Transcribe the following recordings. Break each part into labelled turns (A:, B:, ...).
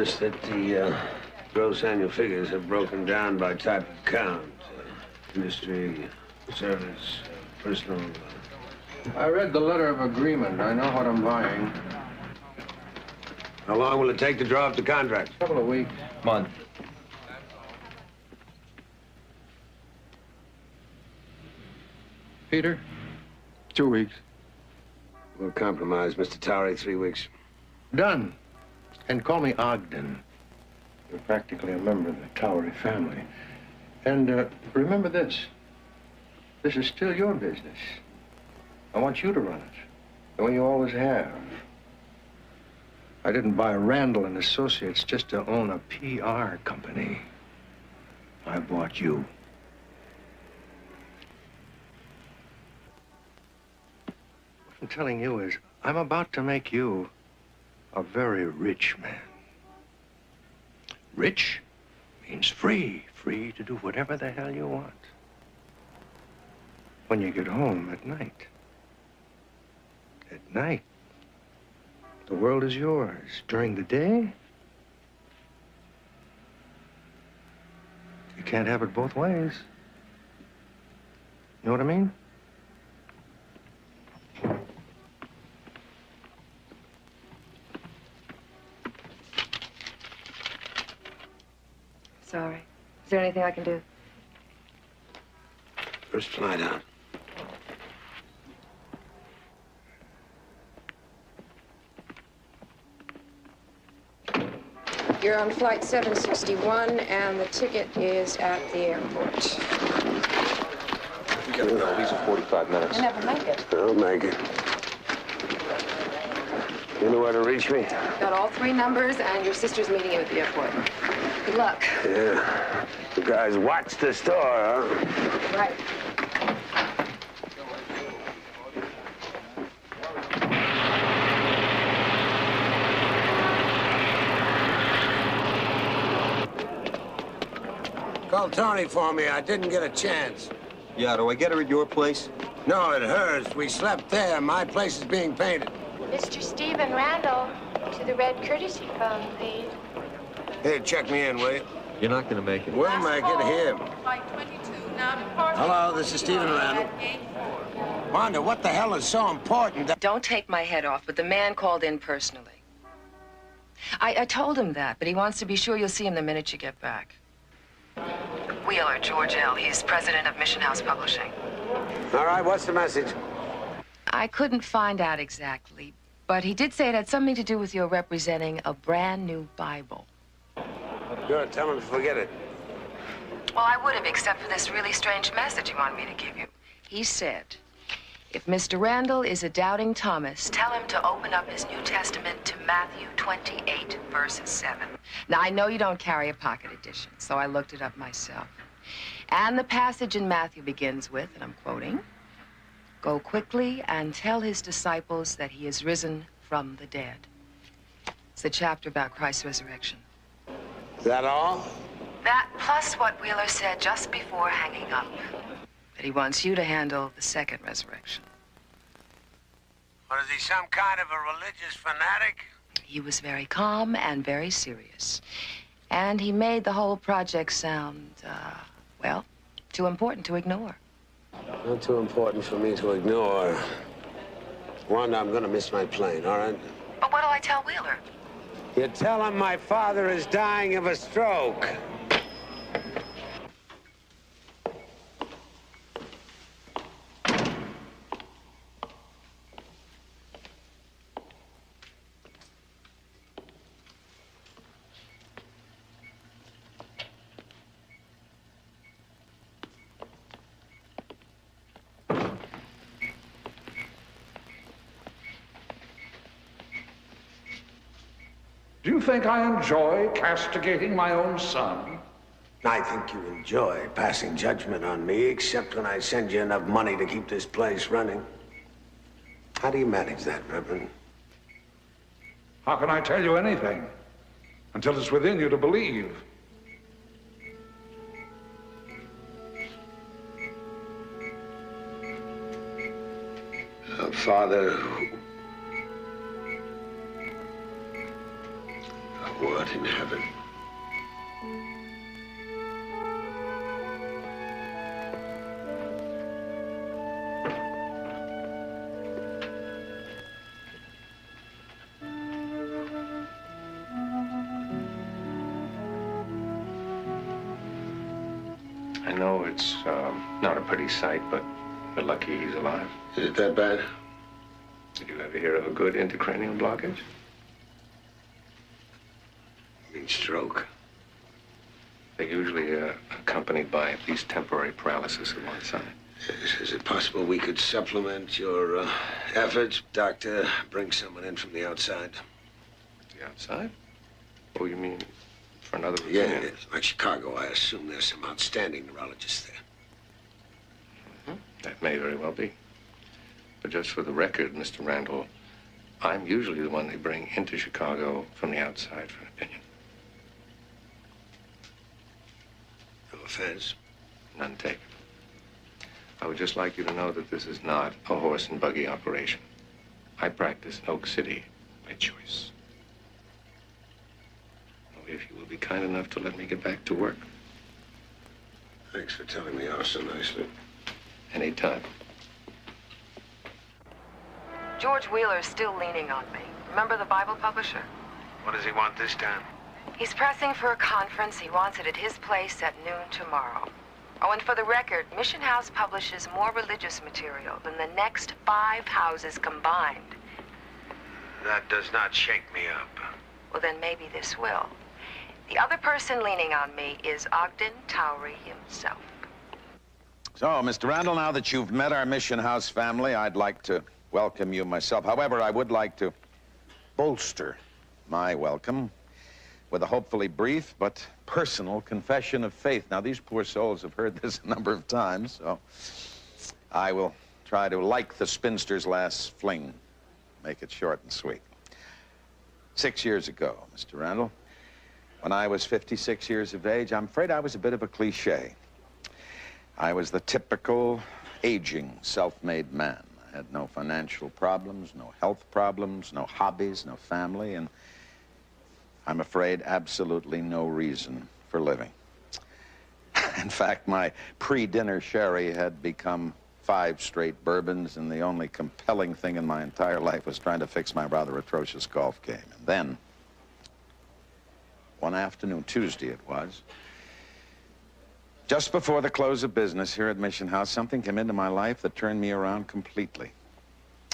A: noticed that the gross annual figures have broken down by type of count. Industry, service, personal.
B: I read the letter of agreement. I know what I'm buying.
A: How long will it take to draw up the contract?
B: A couple of weeks.
C: Month.
B: Peter? 2 weeks.
A: We'll compromise, Mr. Towery, 3 weeks.
B: Done. And call me Ogden. You're practically a member of the Towery family. And remember this. This is still your business. I want you to run it, the way you always have. I didn't buy Randall and Associates just to own a PR company. I bought you. What I'm telling you is, I'm about to make you a very rich man. Rich means free. Free to do whatever the hell you want. When you get home at night. At night, the world is yours. During the day, you can't have it both ways. You know what I mean?
D: Sorry. Is there anything I can do?
A: First flight out.
D: You're on flight 761, and the ticket is at the airport.
C: We gotta go. These are 45 minutes.
D: You'll never make it.
A: I'll make it. You know where to reach me?
D: Got all 3 numbers, and your sister's meeting you at the airport. Good luck.
A: Yeah. You guys watch the store, huh?
D: Right.
A: Call Tony for me. I didn't get a chance.
C: Yeah, do I get her at your place?
A: No, at hers. We slept there. My place is being painted.
E: Mr. Stephen Randall, to the red courtesy phone, please.
A: Here, check me in, will you?
C: You're not gonna make it.
A: We'll make it here.
E: Flight 22, now departing.
A: Hello, this is Stephen Randall. Wanda, what the hell is so important that...
D: Don't take my head off, but the man called in personally. I told him that, but he wants to be sure you'll see him the minute you get back. Wheeler, George L. He's president of Mission House Publishing.
A: All right, what's the message?
D: I couldn't find out exactly, but he did say it had something to do with your representing a brand new Bible.
A: Good, tell him to forget it.
D: Well, I would have, except for this really strange message he wanted me to give you. He said, if Mr. Randall is a doubting Thomas, tell him to open up his New Testament to Matthew 28, verse 7. Now, I know you don't carry a pocket edition, so I looked it up myself. And the passage in Matthew begins with, and I'm quoting, go quickly and tell his disciples that he is risen from the dead. It's the chapter about Christ's resurrection.
A: Is that all?
D: That plus what Wheeler said just before hanging up. That he wants you to handle the second resurrection.
A: What, is he some kind of a religious fanatic?
D: He was very calm and very serious. And he made the whole project sound, well, too important to ignore.
A: Not too important for me to ignore. Wanda, I'm gonna miss my plane, all right?
D: But what'll I tell Wheeler?
A: You tell him my father is dying of a stroke.
F: Do you think I enjoy castigating my own son?
A: I think you enjoy passing judgment on me, except when I send you enough money to keep this place running. How do you manage that, Reverend?
F: How can I tell you anything until it's within you to believe?
A: Father, What in heaven?
B: I know it's not a pretty sight, but we're lucky he's alive.
A: Is it that bad?
B: Did you ever hear of a good intracranial blockage?
A: I mean stroke.
B: They're usually accompanied by at least temporary paralysis of one side.
A: Yes, is it possible we could supplement your efforts, Doctor? Bring someone in from the outside?
B: The outside? Oh, you mean for another
A: Yeah,
B: opinion?
A: like Chicago. I assume there's some outstanding neurologists there.
B: That may very well be. But just for the record, Mr. Randall, I'm usually the one they bring into Chicago from the outside for an opinion.
A: No offense.
B: None taken. I would just like you to know that this is not a horse and buggy operation. I practice in Oak City by choice. If you will be kind enough to let me get back to work.
A: Thanks for telling me off so nicely.
B: Anytime.
D: George Wheeler's still leaning on me. Remember the Bible publisher?
A: What does he want this time?
D: He's pressing for a conference. He wants it at his place at noon tomorrow. Oh, and for the record, Mission House publishes more religious material than the next 5 houses combined.
A: That does not shake me up.
D: Well, then maybe this will. The other person leaning on me is Ogden Towery himself.
G: So, Mr. Randall, now that you've met our Mission House family, I'd like to welcome you myself. However, I would like to bolster my welcome with a hopefully brief but personal confession of faith. Now, these poor souls have heard this a number of times, so I will try to like the spinster's last fling, make it short and sweet. 6 years ago, Mr. Randall, when I was 56 years of age, I'm afraid I was a bit of a cliche. I was the typical aging, self-made man. I had no financial problems, no health problems, no hobbies, no family, and I'm afraid absolutely no reason for living. In fact, my pre-dinner sherry had become 5 straight bourbons, and the only compelling thing in my entire life was trying to fix my rather atrocious golf game. And then, one afternoon, Tuesday it was, just before the close of business here at Mission House, something came into my life that turned me around completely.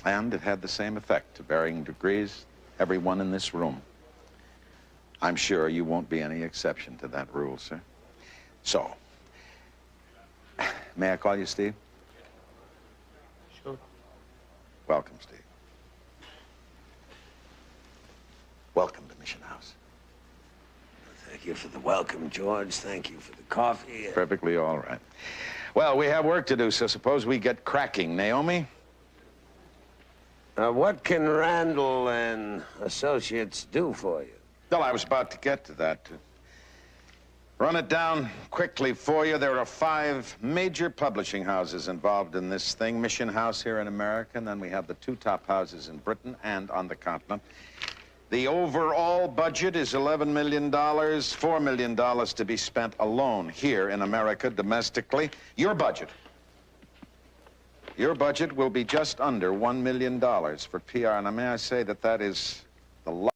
G: And it had the same effect, to varying degrees, everyone in this room. I'm sure you won't be any exception to that rule, sir. So, may I call you Steve?
C: Sure.
G: Welcome, Steve. Welcome to Mission House.
A: Thank you for the welcome, George. Thank you for the coffee.
G: Perfectly all right. Well, we have work to do, so suppose we get cracking. Naomi?
A: What can Randall and Associates do for you?
G: Well, I was about to get to that. To run it down quickly for you, there are 5 major publishing houses involved in this thing. Mission House here in America, and then we have the 2 top houses in Britain and on the continent. The overall budget is $11 million, $4 million to be spent alone here in America domestically. Your budget will be just under $1 million for PR. And may I say that that is the